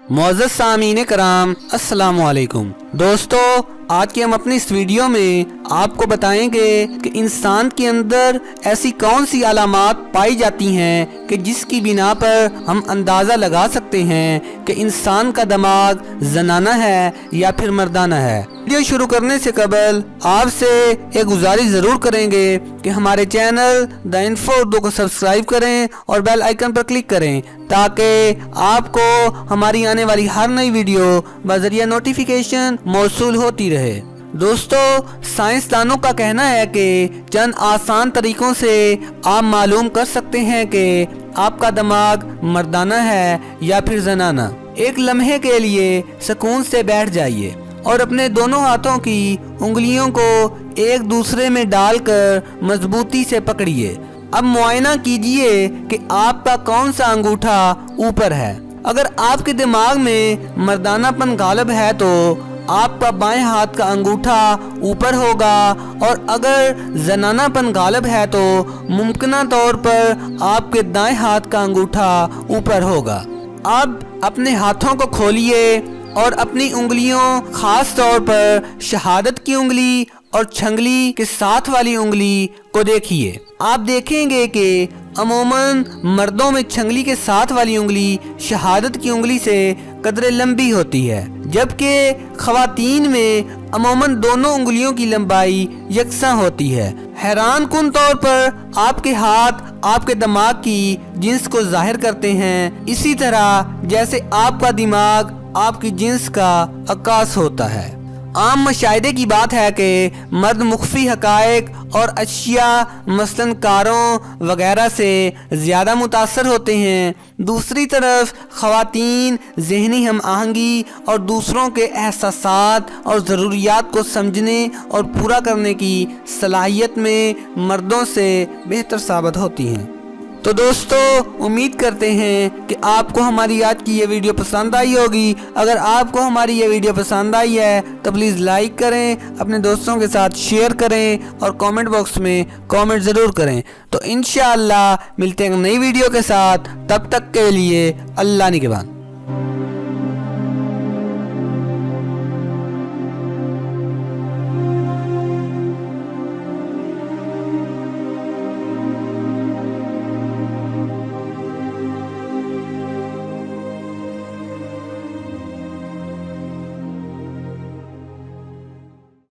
मोअज़्ज़ज़ सामीन कराम, अस्सलामु अलैकुम। दोस्तों, आज के हम अपनी इस वीडियो में आपको बताएंगे कि इंसान के अंदर ऐसी कौन सी अलामात पाई जाती हैं कि जिसकी बिना पर हम अंदाज़ा लगा सकते हैं कि इंसान का दिमाग जनाना है या फिर मर्दाना है। वीडियो शुरू करने से कबल आपसे एक गुजारिश ज़रूर करेंगे कि हमारे चैनल द इन्फो उर्दू को सब्सक्राइब करें और बेल आइकन पर क्लिक करें ताकि आपको हमारी आने वाली हर नई वीडियो बज़रिया नोटिफिकेशन मौसूल होती रहे। दोस्तों, साइंसदानों का कहना है कि चंद आसान तरीकों से आप मालूम कर सकते हैं कि आपका दिमाग मर्दाना है या फिर जनाना। एक लम्हे के लिए सुकून से बैठ जाइए और अपने दोनों हाथों की उंगलियों को एक दूसरे में डालकर मजबूती से पकड़िए। अब मुआयना कीजिए कि आपका कौन सा अंगूठा ऊपर है। अगर आपके दिमाग में मर्दानापन गालिब है तो आपका बाएं हाथ का अंगूठा ऊपर होगा और अगर जनानापन गालिब है तो मुमकिना तौर पर आपके दाएं हाथ का अंगूठा ऊपर होगा। अब अपने हाथों को खोलिए और अपनी उंगलियों, खास तौर पर शहादत की उंगली और छंगली के साथ वाली उंगली को देखिए। आप देखेंगे कि अमूमन मर्दों में छंगली के साथ वाली उंगली शहादत की उंगली से कदरे लंबी होती है, जबकि ख्वातीन में अमूमन दोनों उंगलियों की लंबाई यकसा होती है। हैरान कुन तौर पर आपके हाथ आपके दिमाग की जिन्स को जाहिर करते हैं, इसी तरह जैसे आपका दिमाग आपकी जिन्स का अक्कास होता है। आम मुशाहिदे की बात है कि मर्द मुख्फी हकायक और अशिया मसलन कारों वगैरह से ज़्यादा मुतासर होते हैं। दूसरी तरफ ख़वातीन ज़हनी हम आहंगी और दूसरों के एहसासात और ज़रूरियात को समझने और पूरा करने की सलाहियत में मर्दों से बेहतर साबित होती हैं। तो दोस्तों, उम्मीद करते हैं कि आपको हमारी आज की ये वीडियो पसंद आई होगी। अगर आपको हमारी ये वीडियो पसंद आई है तो प्लीज़ लाइक करें, अपने दोस्तों के साथ शेयर करें और कमेंट बॉक्स में कमेंट ज़रूर करें। तो इंशाअल्लाह मिलते हैं नई वीडियो के साथ। तब तक के लिए अल्लाह निगहबान।